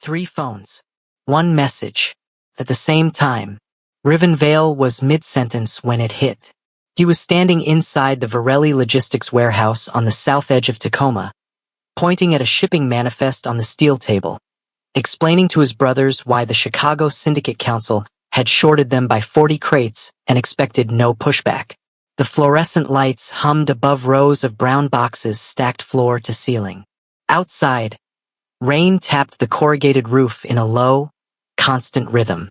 3 phones. 1 message. At the same time, Riven Vale was mid-sentence when it hit. He was standing inside the Varelli Logistics warehouse on the south edge of Tacoma, pointing at a shipping manifest on the steel table, explaining to his brothers why the Chicago Syndicate Council had shorted them by 40 crates and expected no pushback. The fluorescent lights hummed above rows of brown boxes stacked floor to ceiling. Outside, rain tapped the corrugated roof in a low, constant rhythm.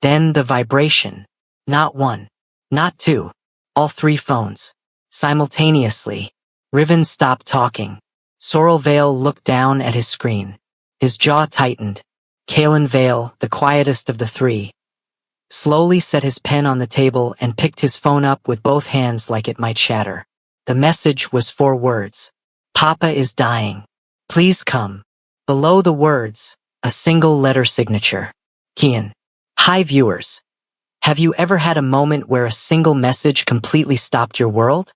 Then the vibration. Not 1, not 2, all 3 phones. Simultaneously, Riven stopped talking. Sorrel Vale looked down at his screen. His jaw tightened. Kalen Vale, the quietest of the 3, slowly set his pen on the table and picked his phone up with both hands like it might shatter. The message was 4 words. Papa is dying. Please come. Below the words, a single letter signature. Kian. Hi viewers. Have you ever had a moment where a single message completely stopped your world?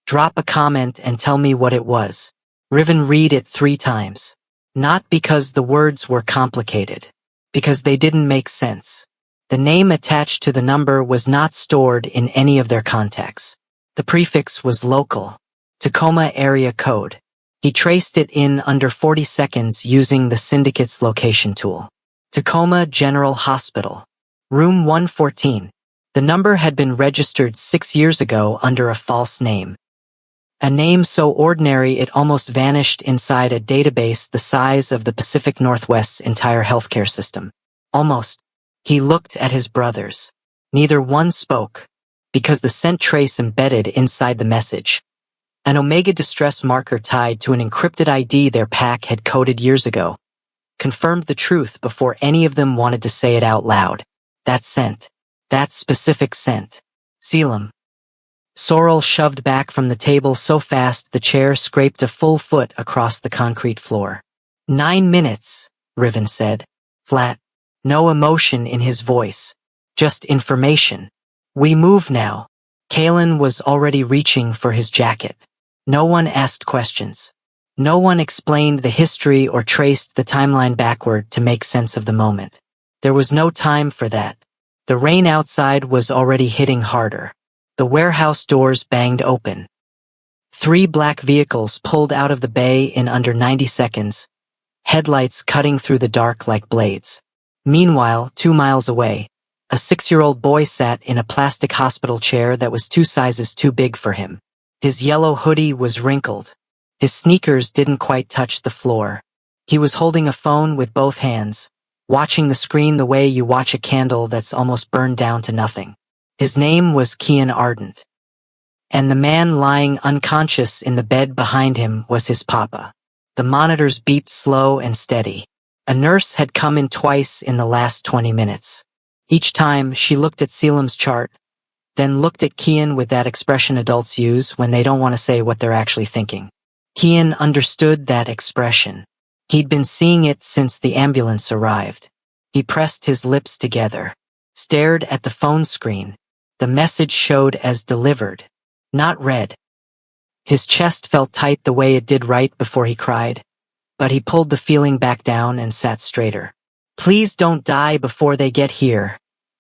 Drop a comment and tell me what it was. Riven read it 3 times. Not because the words were complicated. Because they didn't make sense. The name attached to the number was not stored in any of their contacts. The prefix was local. Tacoma area code. He traced it in under 40 seconds using the Syndicate's location tool. Tacoma General Hospital. Room 114. The number had been registered 6 years ago under a false name. A name so ordinary it almost vanished inside a database the size of the Pacific Northwest's entire healthcare system. Almost. He looked at his brothers. Neither one spoke, because the scent trace embedded inside the message, an Omega distress marker tied to an encrypted ID their pack had coded years ago, confirmed the truth before any of them wanted to say it out loud. That scent. That specific scent. Selim. Sorrel shoved back from the table so fast the chair scraped a full foot across the concrete floor. 9 minutes, Riven said. Flat. No emotion in his voice. Just information. We move now. Kalen was already reaching for his jacket. No one asked questions. No one explained the history or traced the timeline backward to make sense of the moment. There was no time for that. The rain outside was already hitting harder. The warehouse doors banged open. 3 black vehicles pulled out of the bay in under 90 seconds, headlights cutting through the dark like blades. Meanwhile, 2 miles away, a 6-year-old boy sat in a plastic hospital chair that was 2 sizes too big for him. His yellow hoodie was wrinkled. His sneakers didn't quite touch the floor. He was holding a phone with both hands, watching the screen the way you watch a candle that's almost burned down to nothing. His name was Kian Ardent. And the man lying unconscious in the bed behind him was his papa. The monitors beeped slow and steady. A nurse had come in twice in the last 20 minutes. Each time she looked at Selim's chart, then looked at Kian with that expression adults use when they don't want to say what they're actually thinking. Kian understood that expression. He'd been seeing it since the ambulance arrived. He pressed his lips together, stared at the phone screen. The message showed as delivered, not read. His chest felt tight the way it did right before he cried, but he pulled the feeling back down and sat straighter. Please don't die before they get here,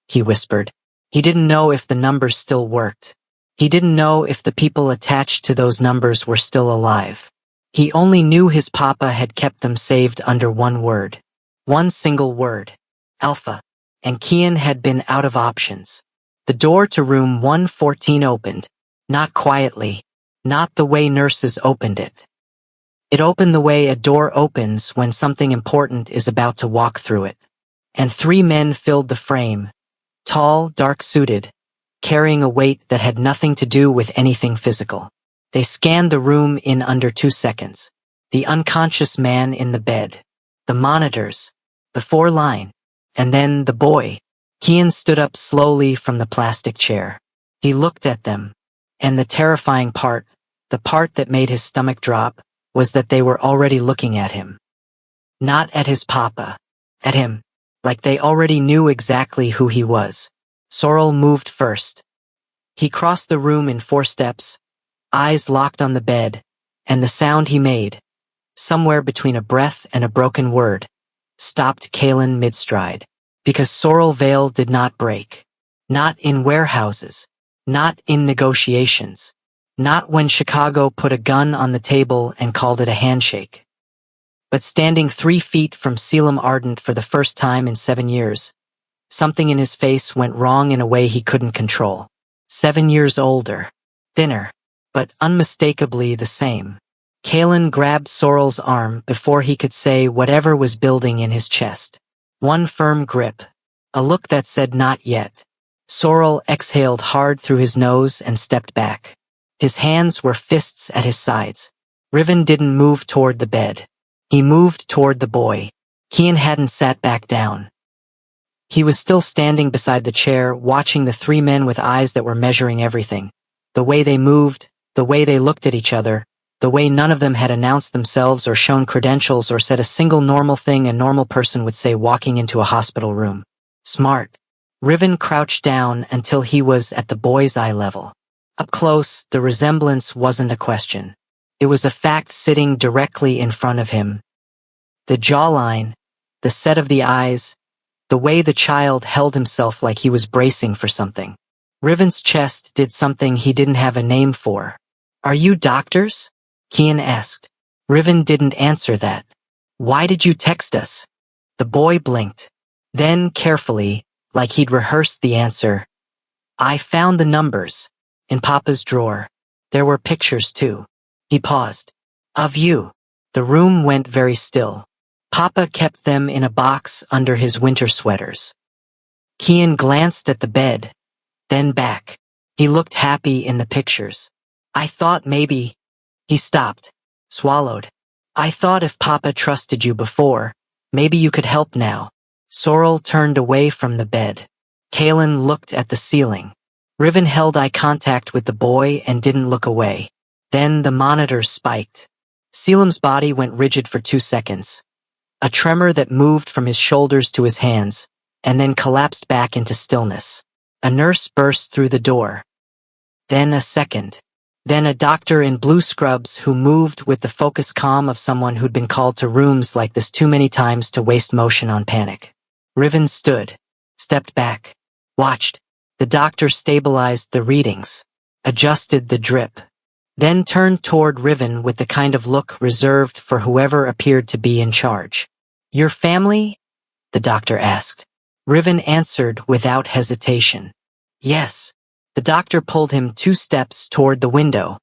he whispered. He didn't know if the numbers still worked. He didn't know if the people attached to those numbers were still alive. He only knew his papa had kept them saved under 1 word. 1 single word. Alpha. And Kian had been out of options. The door to room 114 opened. Not quietly. Not the way nurses opened it. It opened the way a door opens when something important is about to walk through it. And 3 men filled the frame. Tall, dark-suited, carrying a weight that had nothing to do with anything physical. They scanned the room in under 2 seconds. The unconscious man in the bed. The monitors. The 4-line. And then the boy. Kian stood up slowly from the plastic chair. He looked at them. And the terrifying part, the part that made his stomach drop, was that they were already looking at him. Not at his papa. At him. Like they already knew exactly who he was. Sorrel moved first. He crossed the room in 4 steps, eyes locked on the bed, and the sound he made, somewhere between a breath and a broken word, stopped Kalen mid-stride. Because Sorrel Vale did not break. Not in warehouses. Not in negotiations. Not when Chicago put a gun on the table and called it a handshake. But standing 3 feet from Selim Ardent for the first time in 7 years, something in his face went wrong in a way he couldn't control. 7 years older. Thinner. But unmistakably the same. Kalen grabbed Sorrel's arm before he could say whatever was building in his chest. One firm grip. A look that said not yet. Sorrel exhaled hard through his nose and stepped back. His hands were fists at his sides. Riven didn't move toward the bed. He moved toward the boy. Kian hadn't sat back down. He was still standing beside the chair, watching the 3 men with eyes that were measuring everything. The way they moved, the way they looked at each other, the way none of them had announced themselves or shown credentials or said a single normal thing a normal person would say walking into a hospital room. Smart. Riven crouched down until he was at the boy's eye level. Up close, the resemblance wasn't a question. It was a fact sitting directly in front of him. The jawline, the set of the eyes, the way the child held himself like he was bracing for something. Riven's chest did something he didn't have a name for. "Are you doctors?" Kian asked. Riven didn't answer that. "Why did you text us?" The boy blinked. Then, carefully, like he'd rehearsed the answer, "I found the numbers. In Papa's drawer. There were pictures too." He paused. "Of you." The room went very still. Papa kept them in a box under his winter sweaters. Kian glanced at the bed, then back. He looked happy in the pictures. "I thought maybe..." He stopped, swallowed. "I thought if Papa trusted you before, maybe you could help now." Sorrel turned away from the bed. Kalen looked at the ceiling. Riven held eye contact with the boy and didn't look away. Then the monitors spiked. Selim's body went rigid for 2 seconds. A tremor that moved from his shoulders to his hands, and then collapsed back into stillness. A nurse burst through the door. Then a second. Then a doctor in blue scrubs who moved with the focused calm of someone who'd been called to rooms like this too many times to waste motion on panic. Riven stood, stepped back, watched. The doctor stabilized the readings, adjusted the drip, then turned toward Riven with the kind of look reserved for whoever appeared to be in charge. "Your family?" the doctor asked. Riven answered without hesitation. "Yes." The doctor pulled him 2 steps toward the window,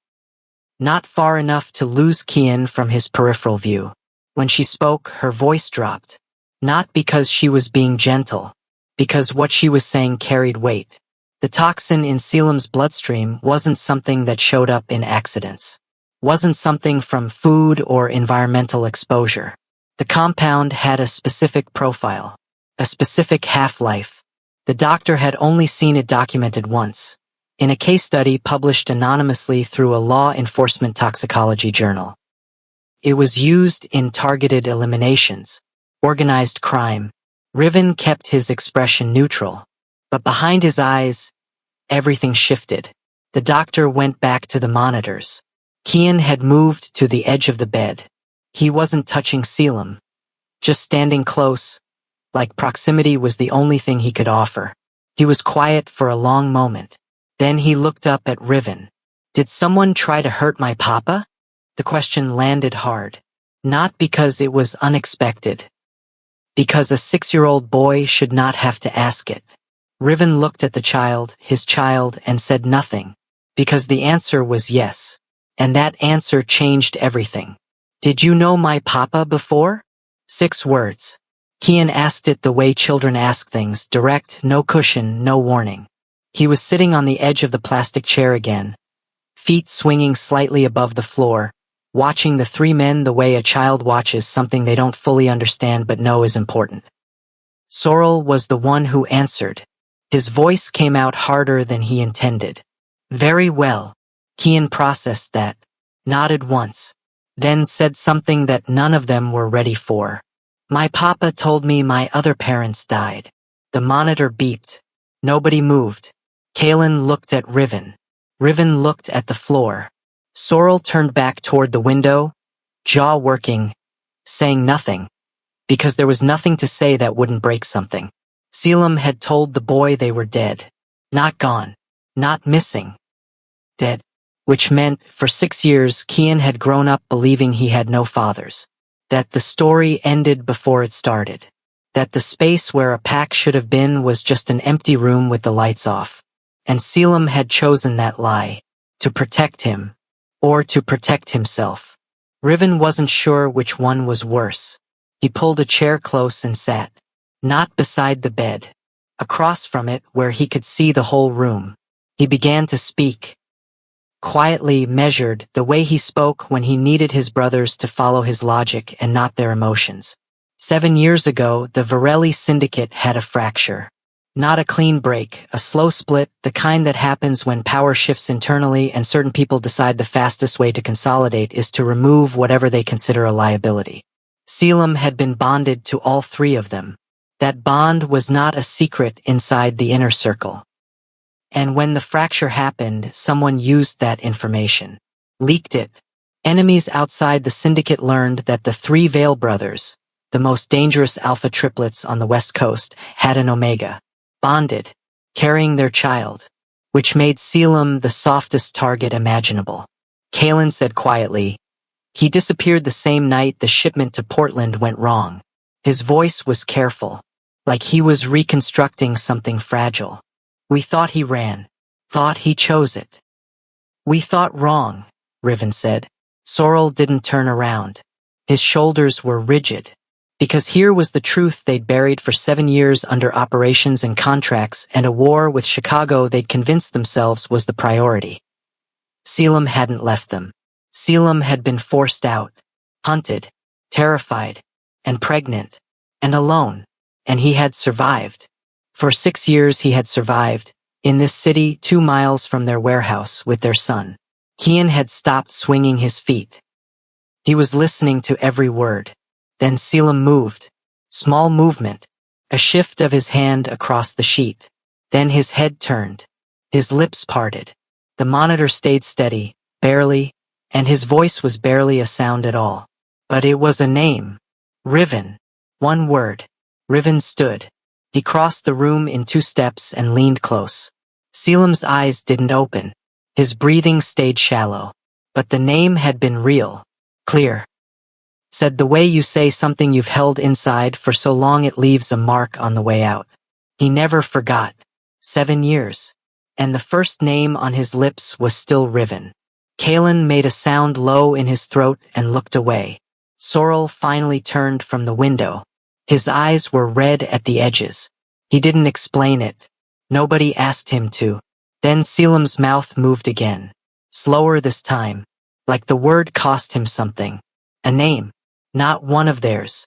not far enough to lose Kian from his peripheral view. When she spoke, her voice dropped. Not because she was being gentle, because what she was saying carried weight. The toxin in Selim's bloodstream wasn't something that showed up in accidents. Wasn't something from food or environmental exposure. The compound had a specific profile, a specific half-life. The doctor had only seen it documented once, in a case study published anonymously through a law enforcement toxicology journal. It was used in targeted eliminations, organized crime. Riven kept his expression neutral, but behind his eyes, everything shifted. The doctor went back to the monitors. Kian had moved to the edge of the bed. He wasn't touching Selim, just standing close, like proximity was the only thing he could offer. He was quiet for a long moment. Then he looked up at Riven. "Did someone try to hurt my papa?" The question landed hard. Not because it was unexpected. Because a 6-year-old boy should not have to ask it. Riven looked at the child, his child, and said nothing. Because the answer was yes. And that answer changed everything. "Did you know my papa before?" 6 words. Kian asked it the way children ask things, direct, no cushion, no warning. He was sitting on the edge of the plastic chair again, feet swinging slightly above the floor, watching the 3 men the way a child watches something they don't fully understand but know is important. Sorrel was the one who answered. His voice came out harder than he intended. "Very well." Kian processed that, nodded once, then said something that none of them were ready for. "My papa told me my other parents died." The monitor beeped. Nobody moved. Kalen looked at Riven. Riven looked at the floor. Sorrel turned back toward the window, jaw working, saying nothing, because there was nothing to say that wouldn't break something. Selim had told the boy they were dead. Not gone. Not missing. Dead. Which meant, for 6 years, Kian had grown up believing he had no fathers. That the story ended before it started. That the space where a pack should have been was just an empty room with the lights off. And Selim had chosen that lie. To protect him. Or to protect himself. Riven wasn't sure which one was worse. He pulled a chair close and sat. Not beside the bed. Across from it, where he could see the whole room. He began to speak. Quietly, measured, the way he spoke when he needed his brothers to follow his logic and not their emotions. 7 years ago, the Varelli syndicate had a fracture. Not a clean break, a slow split, the kind that happens when power shifts internally and certain people decide the fastest way to consolidate is to remove whatever they consider a liability. Selim had been bonded to all 3 of them. That bond was not a secret inside the inner circle. And when the fracture happened, someone used that information. Leaked it. Enemies outside the syndicate learned that the 3 Vale brothers, the most dangerous alpha triplets on the West Coast, had an Omega. Bonded. Carrying their child. Which made Selim the softest target imaginable. Kalen said quietly, "He disappeared the same night the shipment to Portland went wrong." His voice was careful. Like he was reconstructing something fragile. "We thought he ran. Thought he chose it." "We thought wrong," Riven said. Sorrel didn't turn around. His shoulders were rigid. Because here was the truth they'd buried for 7 years under operations and contracts and a war with Chicago they'd convinced themselves was the priority. Selim hadn't left them. Selim had been forced out. Hunted. Terrified. And pregnant. And alone. And he had survived. For 6 years he had survived, in this city 2 miles from their warehouse with their son. Kian had stopped swinging his feet. He was listening to every word. Then Selim moved. Small movement. A shift of his hand across the sheet. Then his head turned. His lips parted. The monitor stayed steady, barely, and his voice was barely a sound at all. But it was a name. Riven. 1 word. Riven stood. He crossed the room in 2 steps and leaned close. Selim's eyes didn't open. His breathing stayed shallow. But the name had been real. Clear. Said the way you say something you've held inside for so long it leaves a mark on the way out. He never forgot. 7 years. And the first name on his lips was still Riven. Kalen made a sound low in his throat and looked away. Sorrel finally turned from the window. His eyes were red at the edges. He didn't explain it. Nobody asked him to. Then Selim's mouth moved again. Slower this time. Like the word cost him something. A name. Not one of theirs.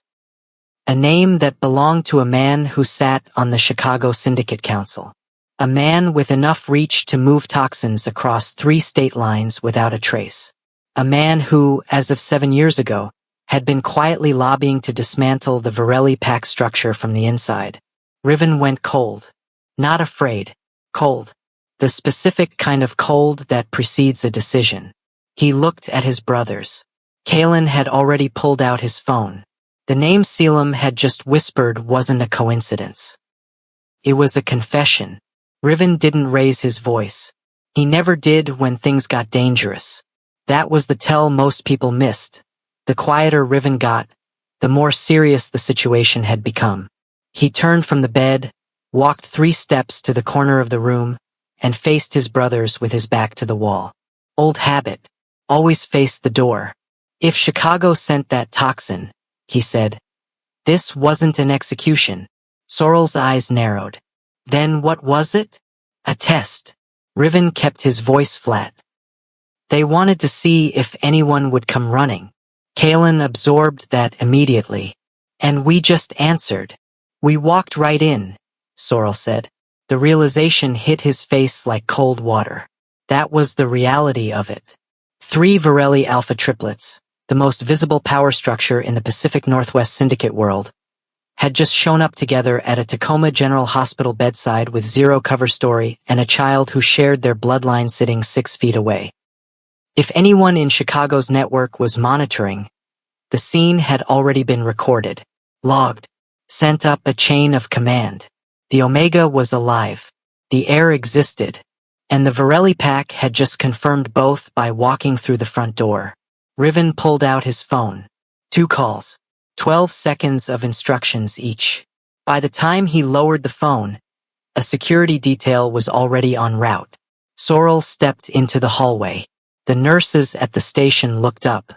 A name that belonged to a man who sat on the Chicago Syndicate Council. A man with enough reach to move toxins across 3 state lines without a trace. A man who, as of 7 years ago, had been quietly lobbying to dismantle the Varelli pack structure from the inside. Riven went cold. Not afraid. Cold. The specific kind of cold that precedes a decision. He looked at his brothers. Kalen had already pulled out his phone. The name Selim had just whispered wasn't a coincidence. It was a confession. Riven didn't raise his voice. He never did when things got dangerous. That was the tell most people missed. The quieter Riven got, the more serious the situation had become. He turned from the bed, walked 3 steps to the corner of the room, and faced his brothers with his back to the wall. Old habit. Always faced the door. If Chicago sent that toxin, he said. This wasn't an execution. Sorrel's eyes narrowed. Then what was it? A test. Riven kept his voice flat. They wanted to see if anyone would come running. Kalen absorbed that immediately. And we just answered. We walked right in, Sorrel said. The realization hit his face like cold water. That was the reality of it. 3 Varelli alpha triplets, the most visible power structure in the Pacific Northwest Syndicate world, had just shown up together at a Tacoma General Hospital bedside with 0 cover story and a child who shared their bloodline sitting 6 feet away. If anyone in Chicago's network was monitoring, the scene had already been recorded. Logged. Sent up a chain of command. The Omega was alive. The heir existed. And the Varelli pack had just confirmed both by walking through the front door. Riven pulled out his phone. 2 calls. 12 seconds of instructions each. By the time he lowered the phone, a security detail was already en route. Sorrel stepped into the hallway. The nurses at the station looked up.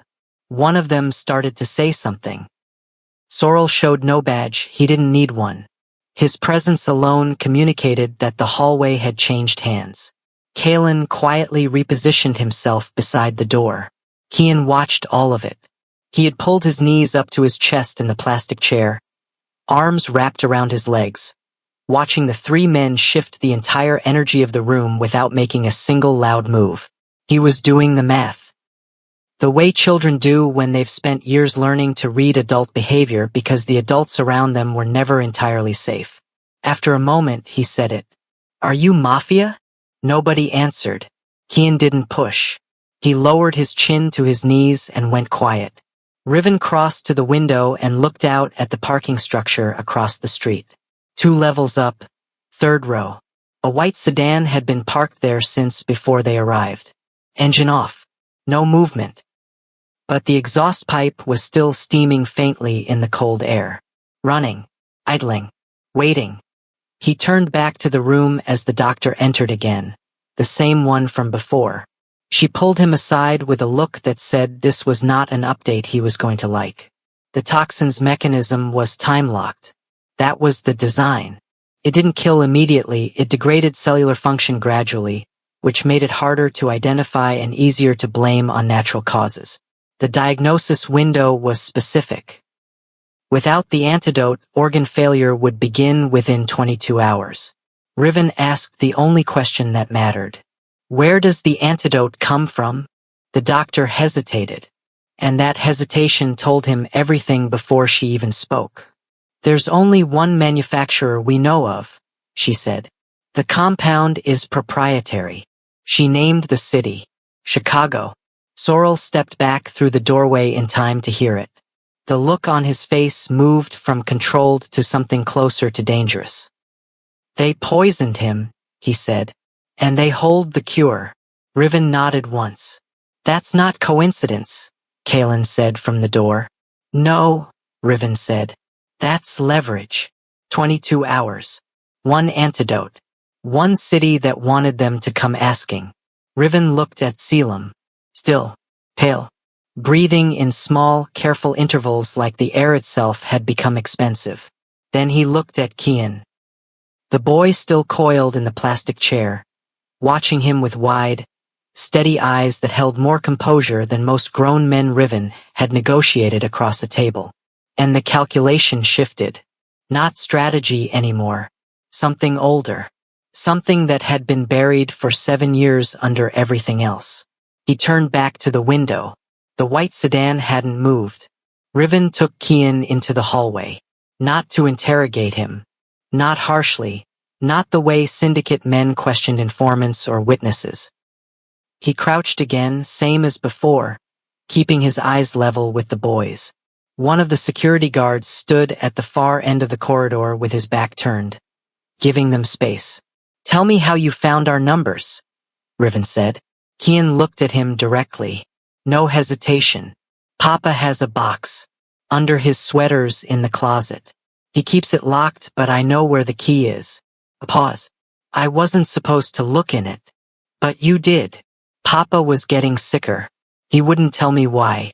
One of them started to say something. Sorrel showed no badge, he didn't need one. His presence alone communicated that the hallway had changed hands. Kalen quietly repositioned himself beside the door. Kian watched all of it. He had pulled his knees up to his chest in the plastic chair, arms wrapped around his legs, watching the 3 men shift the entire energy of the room without making a single loud move. He was doing the math. The way children do when they've spent years learning to read adult behavior because the adults around them were never entirely safe. After a moment, he said it. "Are you Mafia?" Nobody answered. Kian didn't push. He lowered his chin to his knees and went quiet. Riven crossed to the window and looked out at the parking structure across the street. 2 levels up, 3rd row. A white sedan had been parked there since before they arrived. Engine off. No movement. But the exhaust pipe was still steaming faintly in the cold air. Running. Idling. Waiting. He turned back to the room as the doctor entered again, the same one from before. She pulled him aside with a look that said this was not an update he was going to like. The toxin's mechanism was time-locked. That was the design. It didn't kill immediately, it degraded cellular function gradually, which made it harder to identify and easier to blame on natural causes. The diagnosis window was specific. Without the antidote, organ failure would begin within 22 hours. Riven asked the only question that mattered. Where does the antidote come from? The doctor hesitated, and that hesitation told him everything before she even spoke. There's only one manufacturer we know of, she said. The compound is proprietary. She named the city, Chicago. Sorrel stepped back through the doorway in time to hear it. The look on his face moved from controlled to something closer to dangerous. They poisoned him, he said, and they hold the cure. Riven nodded once. That's not coincidence, Kalen said from the door. No, Riven said. That's leverage. 22 hours. 1 antidote. 1 city that wanted them to come asking. Riven looked at Selim. Still, pale. Breathing in small, careful intervals like the air itself had become expensive. Then he looked at Kian. The boy still coiled in the plastic chair, watching him with wide, steady eyes that held more composure than most grown men Riven had negotiated across a table. And the calculation shifted. Not strategy anymore. Something older. Something that had been buried for 7 years under everything else. He turned back to the window. The white sedan hadn't moved. Riven took Kian into the hallway. Not to interrogate him. Not harshly. Not the way syndicate men questioned informants or witnesses. He crouched again, same as before, keeping his eyes level with the boys. One of the security guards stood at the far end of the corridor with his back turned, giving them space. Tell me how you found our numbers, Riven said. Kian looked at him directly. No hesitation. Papa has a box. Under his sweaters in the closet. He keeps it locked, but I know where the key is. A pause. I wasn't supposed to look in it. But you did. Papa was getting sicker. He wouldn't tell me why.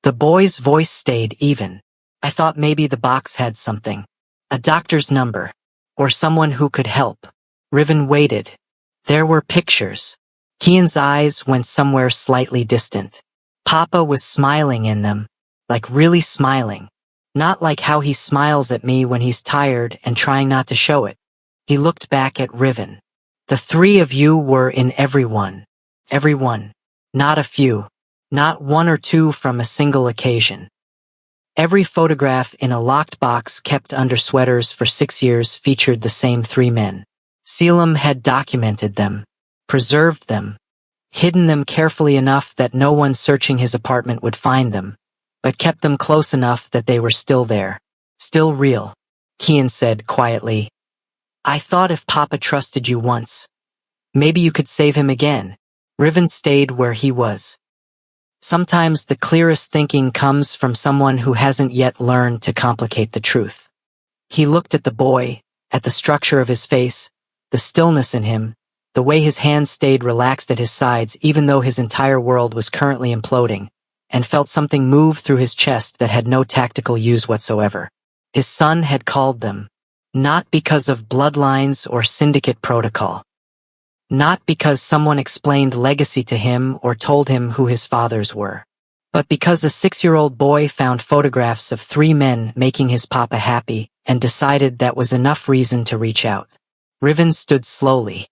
The boy's voice stayed even. I thought maybe the box had something. A doctor's number. Or someone who could help. Riven waited. There were pictures. Kian's eyes went somewhere slightly distant. Papa was smiling in them. Like really smiling. Not like how he smiles at me when he's tired and trying not to show it. He looked back at Riven. The 3 of you were in everyone. Everyone. Not a few. Not 1 or 2 from a single occasion. Every photograph in a locked box kept under sweaters for 6 years featured the same 3 men. Selim had documented them, preserved them, hidden them carefully enough that no one searching his apartment would find them, but kept them close enough that they were still there. Still real, Kian said quietly. I thought if Papa trusted you once, maybe you could save him again. Riven stayed where he was. Sometimes the clearest thinking comes from someone who hasn't yet learned to complicate the truth. He looked at the boy, at the structure of his face, the stillness in him, the way his hands stayed relaxed at his sides even though his entire world was currently imploding, and felt something move through his chest that had no tactical use whatsoever. His son had called them, not because of bloodlines or syndicate protocol. Not because someone explained legacy to him or told him who his fathers were, but because a 6-year-old boy found photographs of 3 men making his papa happy and decided that was enough reason to reach out. Riven stood slowly.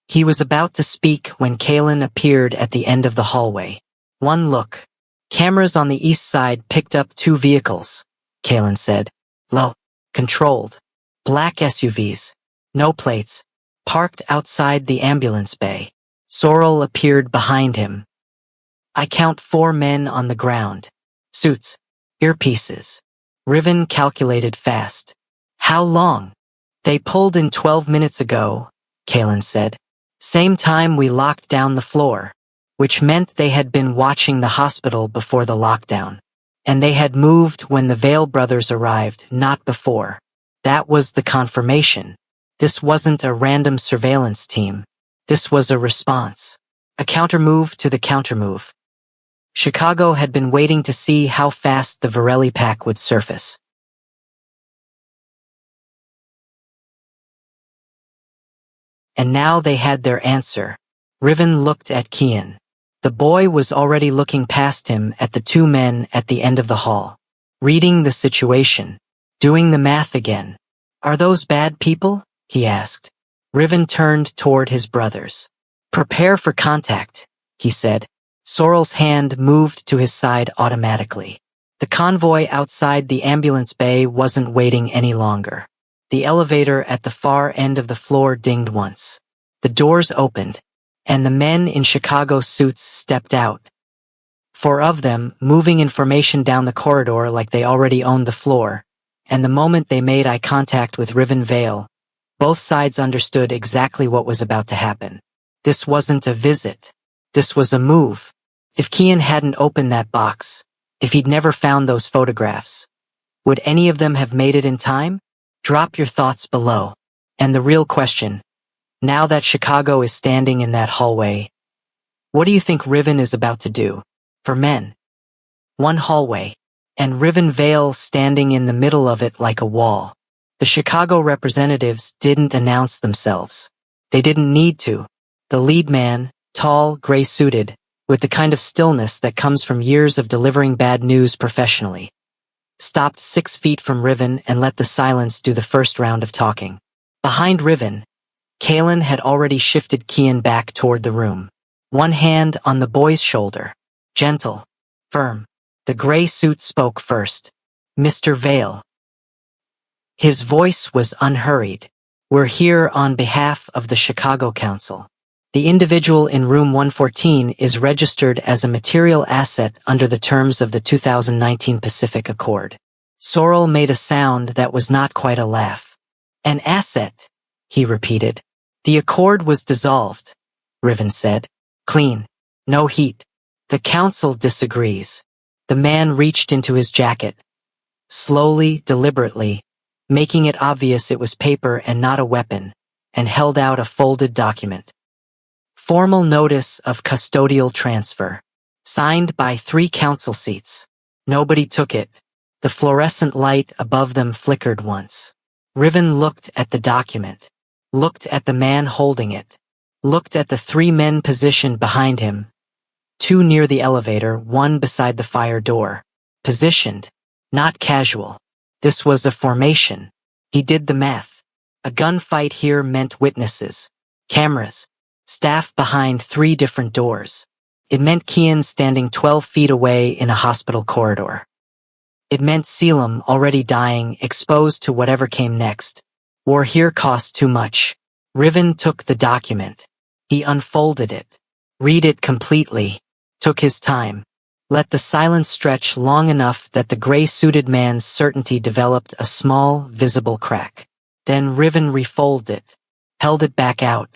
He was about to speak when Kalen appeared at the end of the hallway. One look. Cameras on the east side picked up 2 vehicles, Kalen said. Low. Controlled. Black SUVs. No plates. Parked outside the ambulance bay. Sorrel appeared behind him. I count 4 men on the ground. Suits. Earpieces. Riven calculated fast. How long? They pulled in 12 minutes ago, Kalen said. Same time we locked down the floor, which meant they had been watching the hospital before the lockdown. And they had moved when the Vale brothers arrived, not before. That was the confirmation. This wasn't a random surveillance team. This was a response. A countermove to the countermove. Chicago had been waiting to see how fast the Varelli pack would surface. And now they had their answer. Riven looked at Kian. The boy was already looking past him at the 2 men at the end of the hall. Reading the situation. Doing the math again. Are those bad people? He asked. Riven turned toward his brothers. Prepare for contact, he said. Sorrel's hand moved to his side automatically. The convoy outside the ambulance bay wasn't waiting any longer. The elevator at the far end of the floor dinged once. The doors opened, and the men in Chicago suits stepped out. 4 of them, moving in formation down the corridor like they already owned the floor, and the moment they made eye contact with Riven Vale, both sides understood exactly what was about to happen. This wasn't a visit. This was a move. If Kian hadn't opened that box, if he'd never found those photographs, would any of them have made it in time? Drop your thoughts below. And the real question, now that Chicago is standing in that hallway, what do you think Riven is about to do? For men. One hallway, and Riven Vale standing in the middle of it like a wall. The Chicago representatives didn't announce themselves. They didn't need to. The lead man, tall, gray-suited, with the kind of stillness that comes from years of delivering bad news professionally, stopped 6 feet from Riven and let the silence do the first round of talking. Behind Riven, Kalen had already shifted Kian back toward the room. One hand on the boy's shoulder. Gentle. Firm. The gray suit spoke first. Mr. Vale. His voice was unhurried. We're here on behalf of the Chicago Council. The individual in room 114 is registered as a material asset under the terms of the 2019 Pacific Accord. Sorrel made a sound that was not quite a laugh. An asset, he repeated. The accord was dissolved, Riven said. Clean. No heat. The council disagrees. The man reached into his jacket. Slowly, deliberately, making it obvious it was paper and not a weapon, and held out a folded document. Formal notice of custodial transfer. Signed by 3 council seats. Nobody took it. The fluorescent light above them flickered once. Riven looked at the document. Looked at the man holding it. Looked at the 3 men positioned behind him. 2 near the elevator, 1 beside the fire door. Positioned. Not casual. This was a formation. He did the math. A gunfight here meant witnesses. Cameras. Staff behind 3 different doors. It meant Kian standing 12 feet away in a hospital corridor. It meant Selim already dying, exposed to whatever came next. War here cost too much. Riven took the document. He unfolded it. Read it completely. Took his time. Let the silence stretch long enough that the gray-suited man's certainty developed a small, visible crack. Then Riven refolded it, held it back out.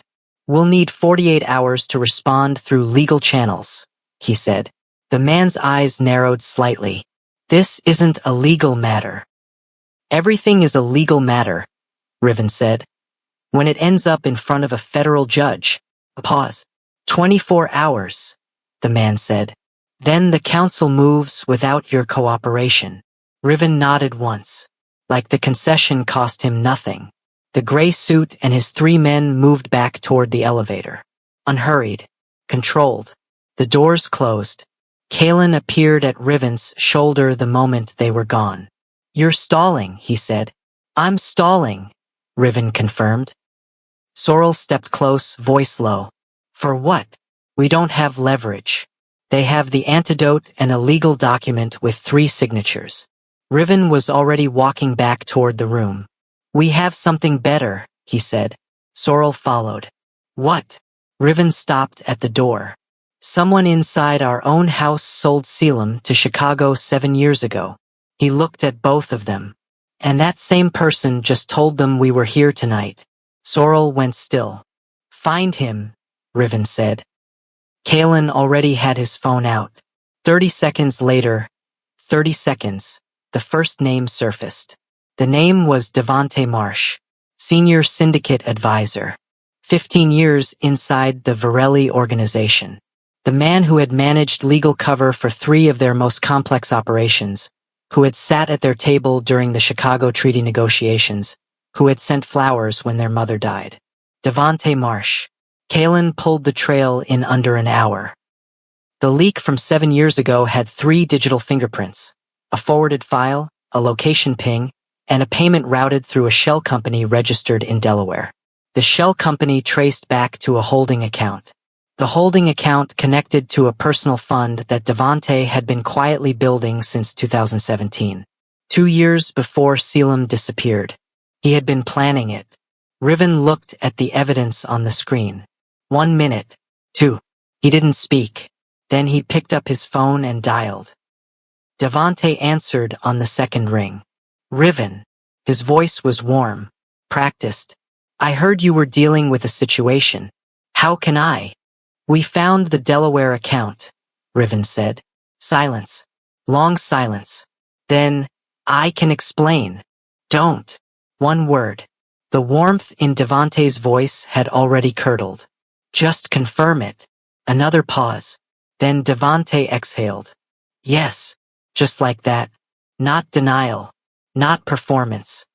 We'll need 48 hours to respond through legal channels, he said. The man's eyes narrowed slightly. This isn't a legal matter. Everything is a legal matter, Riven said. When it ends up in front of a federal judge. A pause. 24 hours, the man said. Then the council moves without your cooperation. Riven nodded once. Like the concession cost him nothing. The gray suit and his 3 men moved back toward the elevator. Unhurried. Controlled. The doors closed. Kalen appeared at Riven's shoulder the moment they were gone. You're stalling, he said. I'm stalling, Riven confirmed. Sorrel stepped close, voice low. For what? We don't have leverage. They have the antidote and a legal document with 3 signatures. Riven was already walking back toward the room. We have something better, he said. Sorrel followed. What? Riven stopped at the door. Someone inside our own house sold Selim to Chicago 7 years ago. He looked at both of them. And that same person just told them we were here tonight. Sorrel went still. Find him, Riven said. Kalen already had his phone out. 30 seconds later, 30 seconds, the first name surfaced. The name was Devonte Marsh, Senior Syndicate Advisor. 15 years inside the Varelli organization. The man who had managed legal cover for 3 of their most complex operations, who had sat at their table during the Chicago Treaty negotiations, who had sent flowers when their mother died. Devonte Marsh. Kalen pulled the trail in under an hour. The leak from 7 years ago had 3 digital fingerprints, a forwarded file, a location ping, and a payment routed through a shell company registered in Delaware. The shell company traced back to a holding account. The holding account connected to a personal fund that Devonte had been quietly building since 2017. 2 years before Selim disappeared. He had been planning it. Riven looked at the evidence on the screen. 1 minute. 2. He didn't speak. Then he picked up his phone and dialed. Devonte answered on the second ring. Riven. His voice was warm, practiced. I heard you were dealing with a situation. How can I? We found the Delaware account, Riven said. Silence. Long silence. Then, I can explain. Don't. 1 word. The warmth in Devonte's voice had already curdled. Just confirm it. Another pause. Then Devonte exhaled. Yes. Just like that. Not denial. Not performance.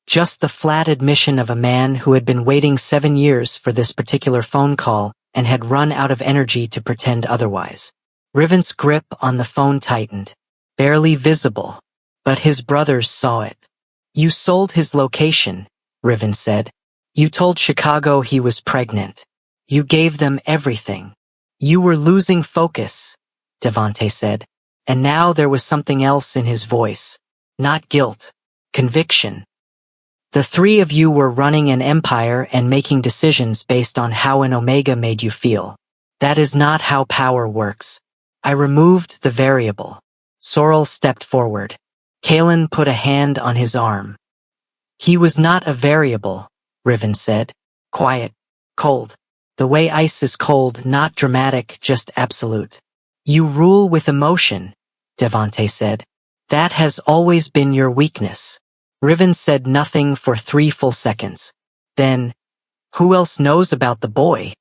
Just the flat admission of a man who had been waiting 7 years for this particular phone call and had run out of energy to pretend otherwise. Riven's grip on the phone tightened. Barely visible. But his brothers saw it. You sold his location, Riven said. You told Chicago he was pregnant. You gave them everything. You were losing focus, Devonte said. And now there was something else in his voice. Not guilt. Conviction. The 3 of you were running an empire and making decisions based on how an Omega made you feel. That is not how power works. I removed the variable. Sorrel stepped forward. Kalen put a hand on his arm. He was not a variable, Riven said. Quiet. Cold. The way ice is cold, not dramatic, just absolute. You rule with emotion, Devonte said. That has always been your weakness. Riven said nothing for 3 full seconds. Then, who else knows about the boy?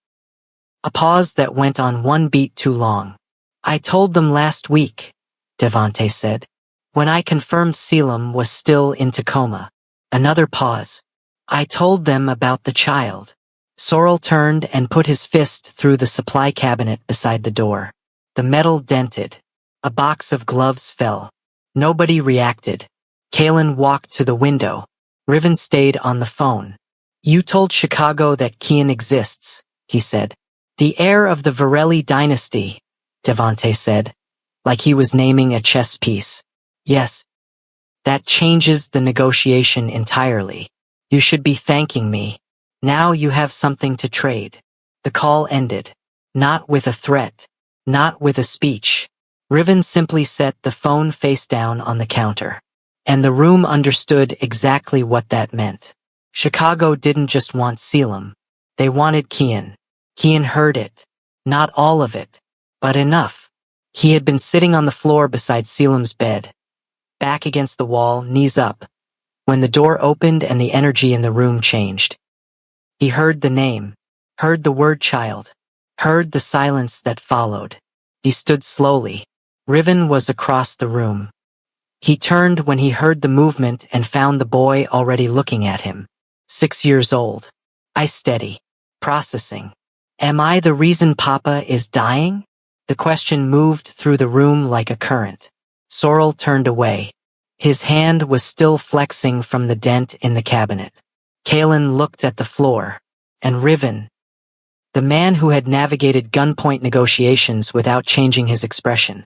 A pause that went on 1 beat too long. I told them last week, Devonte said. When I confirmed Selim was still in Tacoma. Another pause. I told them about the child. Sorrel turned and put his fist through the supply cabinet beside the door. The metal dented. A box of gloves fell. Nobody reacted. Kalen walked to the window. Riven stayed on the phone. You told Chicago that Kian exists, he said. The heir of the Varelli dynasty, Devonte said, like he was naming a chess piece. Yes. That changes the negotiation entirely. You should be thanking me. Now you have something to trade. The call ended. Not with a threat. Not with a speech. Riven simply set the phone face down on the counter. And the room understood exactly what that meant. Chicago didn't just want Selim. They wanted Kian. Kian heard it. Not all of it, but enough. He had been sitting on the floor beside Selim's bed, back against the wall, knees up, when the door opened and the energy in the room changed. He heard the name, heard the word child, heard the silence that followed. He stood slowly. Riven was across the room. He turned when he heard the movement and found the boy already looking at him. 6 years old. Eyes steady. Processing. Am I the reason Papa is dying? The question moved through the room like a current. Sorrel turned away. His hand was still flexing from the dent in the cabinet. Kalen looked at the floor. And Riven, the man who had navigated gunpoint negotiations without changing his expression,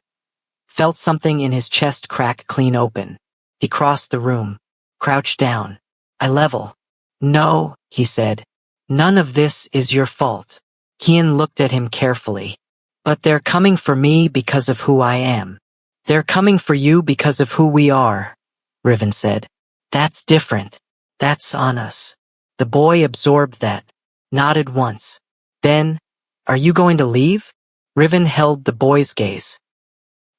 felt something in his chest crack clean open. He crossed the room, crouched down. I level. No, he said. None of this is your fault. Kian looked at him carefully. But they're coming for me because of who I am. They're coming for you because of who we are, Riven said. That's different. That's on us. The boy absorbed that, nodded once. Then, are you going to leave? Riven held the boy's gaze.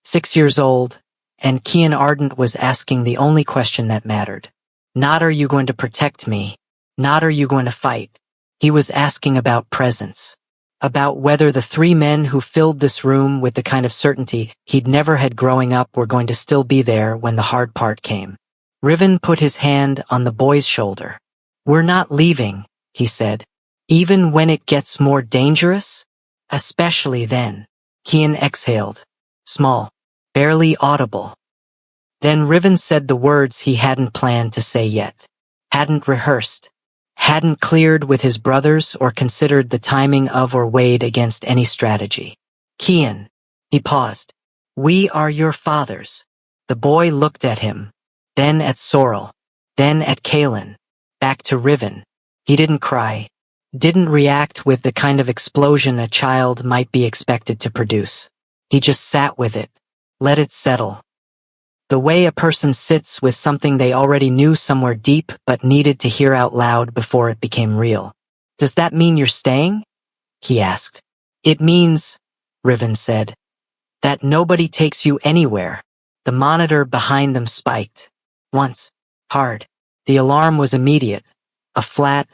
6 years old, and Kian Ardent was asking the only question that mattered. Not are you going to protect me, not are you going to fight. He was asking about presence. About whether the 3 men who filled this room with the kind of certainty he'd never had growing up were going to still be there when the hard part came. Riven put his hand on the boy's shoulder. We're not leaving, he said. Even when it gets more dangerous? Especially then. Kian exhaled. Small. Barely audible. Then Riven said the words he hadn't planned to say yet. Hadn't rehearsed. Hadn't cleared with his brothers or considered the timing of or weighed against any strategy. Kian. He paused. We are your fathers. The boy looked at him. Then at Sorrel. Then at Kalen. Back to Riven. He didn't cry. Didn't react with the kind of explosion a child might be expected to produce. He just sat with it. Let it settle. The way a person sits with something they already knew somewhere deep but needed to hear out loud before it became real. Does that mean you're staying? He asked. It means, Riven said, that nobody takes you anywhere. The monitor behind them spiked. Once. Hard. The alarm was immediate. A flat,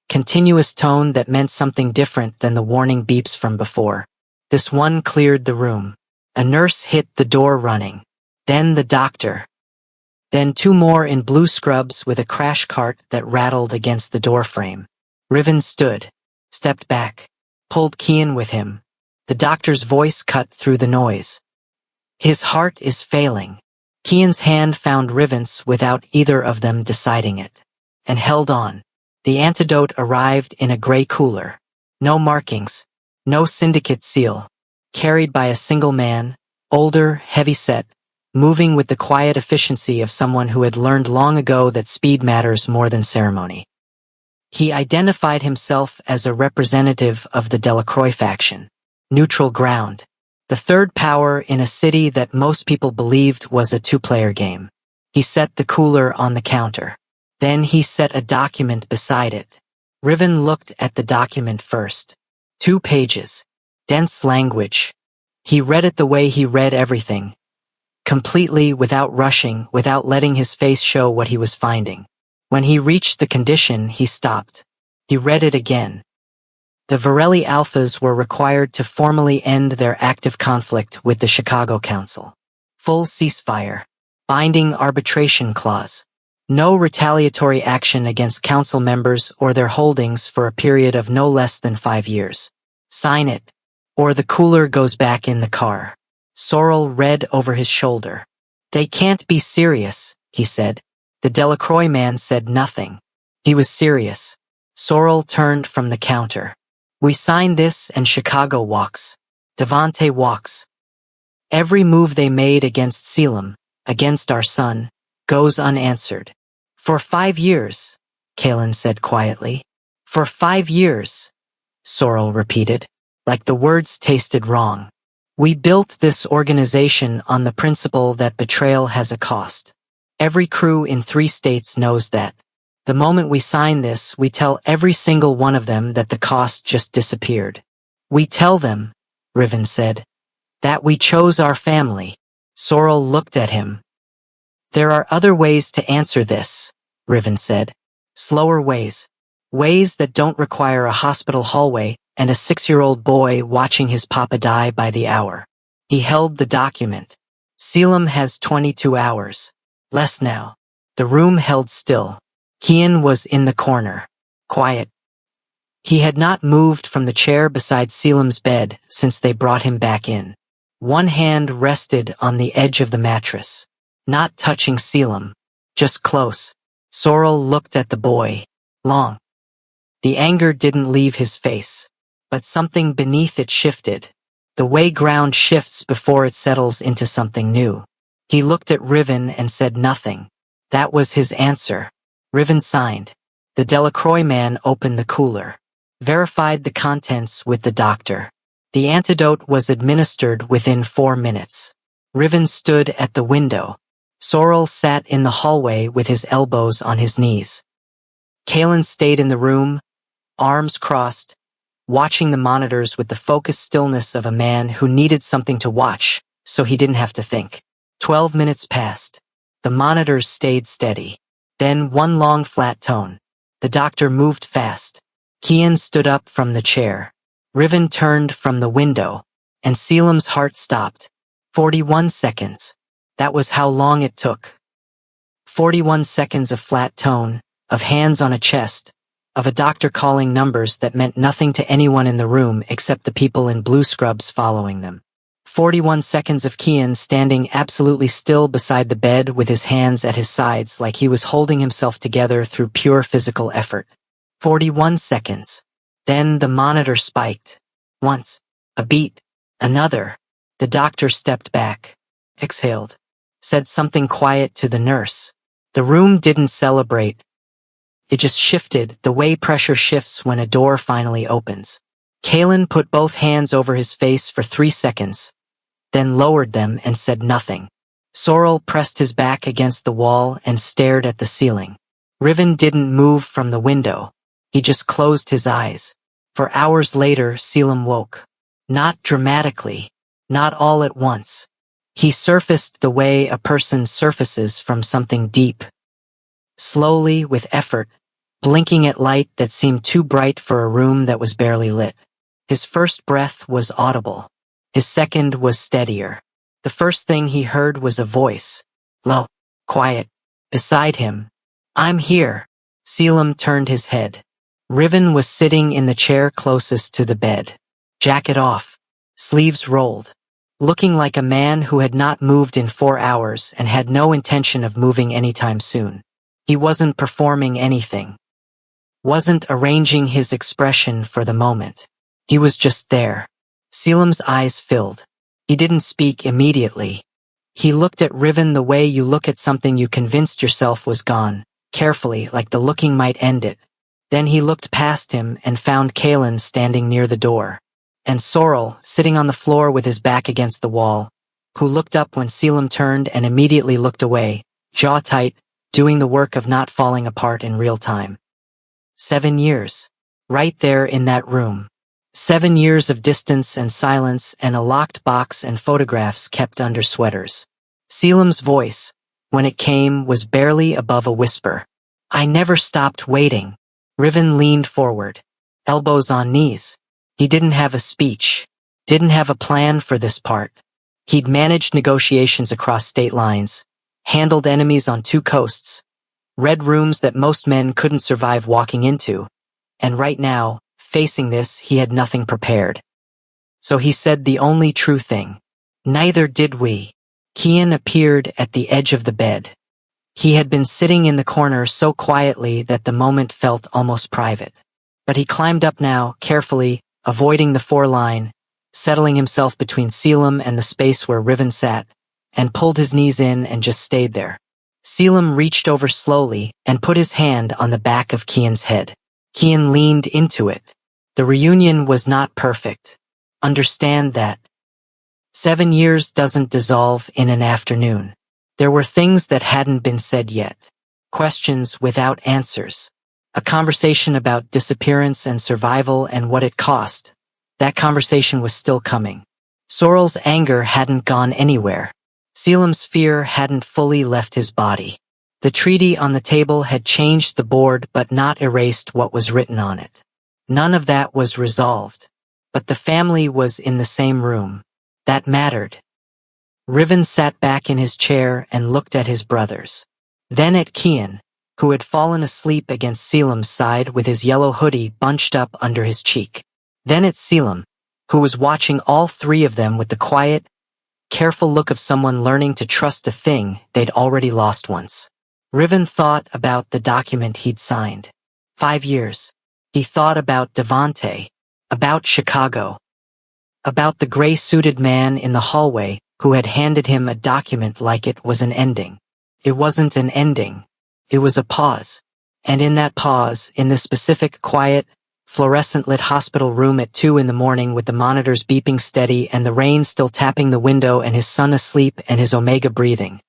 continuous tone that meant something different than the warning beeps from before. This one cleared the room. A nurse hit the door running. Then the doctor. Then 2 more in blue scrubs with a crash cart that rattled against the doorframe. Riven stood, stepped back, pulled Kian with him. The doctor's voice cut through the noise. His heart is failing. Kian's hand found Riven's without either of them deciding it, and held on. The antidote arrived in a gray cooler. No markings, no syndicate seal, carried by a single man, older, heavy-set, moving with the quiet efficiency of someone who had learned long ago that speed matters more than ceremony. He identified himself as a representative of the Delacroix faction, neutral ground, the third power in a city that most people believed was a 2-player game. He set the cooler on the counter. Then he set a document beside it. Riven looked at the document first. 2 pages. Dense language. He read it the way he read everything. Completely, without rushing, without letting his face show what he was finding. When he reached the condition, he stopped. He read it again. The Varelli Alphas were required to formally end their active conflict with the Chicago Council. Full ceasefire. Binding arbitration clause. No retaliatory action against council members or their holdings for a period of no less than 5 years. Sign it, or the cooler goes back in the car. Sorrel read over his shoulder. They can't be serious, he said. The Delacroix man said nothing. He was serious. Sorrel turned from the counter. We sign this and Chicago walks. Devante walks. Every move they made against Selim, against our son, goes unanswered. For 5 years, Kalen said quietly. For 5 years, Sorrel repeated, like the words tasted wrong. We built this organization on the principle that betrayal has a cost. Every crew in 3 states knows that. The moment we sign this, we tell every single one of them that the cost just disappeared. We tell them, Riven said, that we chose our family. Sorrel looked at him. There are other ways to answer this, Riven said. Slower ways. Ways that don't require a hospital hallway and a 6-year-old boy watching his papa die by the hour. He held the document. Selim has 22 hours. Less now. The room held still. Kian was in the corner. Quiet. He had not moved from the chair beside Selim's bed since they brought him back in. One hand rested on the edge of the mattress. Not touching Selim. Just close. Sorrel looked at the boy. Long. The anger didn't leave his face. But something beneath it shifted. The way ground shifts before it settles into something new. He looked at Riven and said nothing. That was his answer. Riven signed. The Delacroix man opened the cooler. Verified the contents with the doctor. The antidote was administered within 4 minutes. Riven stood at the window. Sorrel sat in the hallway with his elbows on his knees. Kalen stayed in the room, arms crossed, watching the monitors with the focused stillness of a man who needed something to watch, so he didn't have to think. 12 minutes passed. The monitors stayed steady. Then one long flat tone. The doctor moved fast. Kian stood up from the chair. Riven turned from the window, and Selim's heart stopped. 41 seconds. That was how long it took. 41 seconds of flat tone, of hands on a chest, of a doctor calling numbers that meant nothing to anyone in the room except the people in blue scrubs following them. 41 seconds of Kian standing absolutely still beside the bed with his hands at his sides like he was holding himself together through pure physical effort. 41 seconds. Then the monitor spiked. Once. A beat. Another. The doctor stepped back. Exhaled. Said something quiet to the nurse. The room didn't celebrate. It just shifted the way pressure shifts when a door finally opens. Kalen put both hands over his face for 3 seconds, then lowered them and said nothing. Sorrel pressed his back against the wall and stared at the ceiling. Riven didn't move from the window. He just closed his eyes. For hours later, Selim woke. Not dramatically. Not all at once. He surfaced the way a person surfaces from something deep. Slowly, with effort, blinking at light that seemed too bright for a room that was barely lit. His first breath was audible. His second was steadier. The first thing he heard was a voice. Low. Quiet. Beside him. I'm here. Selim turned his head. Riven was sitting in the chair closest to the bed. Jacket off. Sleeves rolled. Looking like a man who had not moved in 4 hours and had no intention of moving anytime soon. He wasn't performing anything. Wasn't arranging his expression for the moment. He was just there. Selim's eyes filled. He didn't speak immediately. He looked at Riven the way you look at something you convinced yourself was gone, carefully, like the looking might end it. Then he looked past him and found Kalen standing near the door. And Sorrel, sitting on the floor with his back against the wall, who looked up when Selim turned and immediately looked away, jaw tight, doing the work of not falling apart in real time. 7 years. Right there in that room. 7 years of distance and silence and a locked box and photographs kept under sweaters. Selim's voice, when it came, was barely above a whisper. I never stopped waiting. Riven leaned forward, elbows on knees. He didn't have a speech, didn't have a plan for this part. He'd managed negotiations across state lines, handled enemies on 2 coasts, read rooms that most men couldn't survive walking into, and right now, facing this, he had nothing prepared. So he said the only true thing. Neither did we. Kian appeared at the edge of the bed. He had been sitting in the corner so quietly that the moment felt almost private. But he climbed up now, carefully, avoiding the 4-line, settling himself between Selim and the space where Riven sat, and pulled his knees in and just stayed there. Selim reached over slowly and put his hand on the back of Kian's head. Kian leaned into it. The reunion was not perfect. Understand that. 7 years doesn't dissolve in an afternoon. There were things that hadn't been said yet. Questions without answers. A conversation about disappearance and survival and what it cost. That conversation was still coming. Sorrel's anger hadn't gone anywhere. Selim's fear hadn't fully left his body. The treaty on the table had changed the board but not erased what was written on it. None of that was resolved. But the family was in the same room. That mattered. Riven sat back in his chair and looked at his brothers. Then at Kian, who had fallen asleep against Selim's side with his yellow hoodie bunched up under his cheek. Then at Selim, who was watching all three of them with the quiet, careful look of someone learning to trust a thing they'd already lost once. Riven thought about the document he'd signed. 5 years. He thought about Devante, about Chicago, about the gray-suited man in the hallway who had handed him a document like it was an ending. It wasn't an ending. It was a pause. And in that pause, in this specific, quiet, fluorescent-lit hospital room at 2 in the morning with the monitors beeping steady and the rain still tapping the window and his son asleep and his Omega breathing,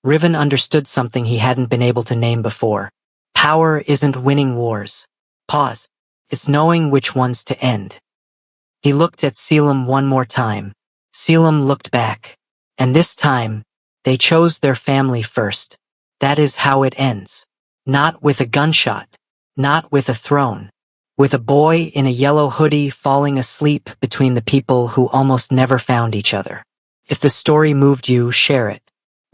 Riven understood something he hadn't been able to name before. Power isn't winning wars. Pause. It's knowing which ones to end. He looked at Selim one more time. Selim looked back. And this time, they chose their family first. That is how it ends. Not with a gunshot. Not with a throne. With a boy in a yellow hoodie falling asleep between the people who almost never found each other. If the story moved you, share it.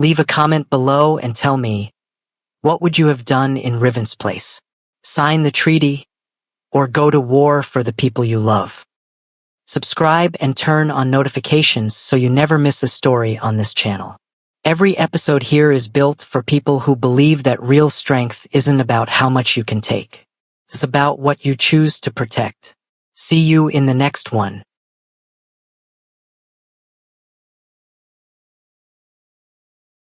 Leave a comment below and tell me, what would you have done in Riven's place? Sign the treaty, or go to war for the people you love? Subscribe and turn on notifications so you never miss a story on this channel. Every episode here is built for people who believe that real strength isn't about how much you can take. It's about what you choose to protect. See you in the next one.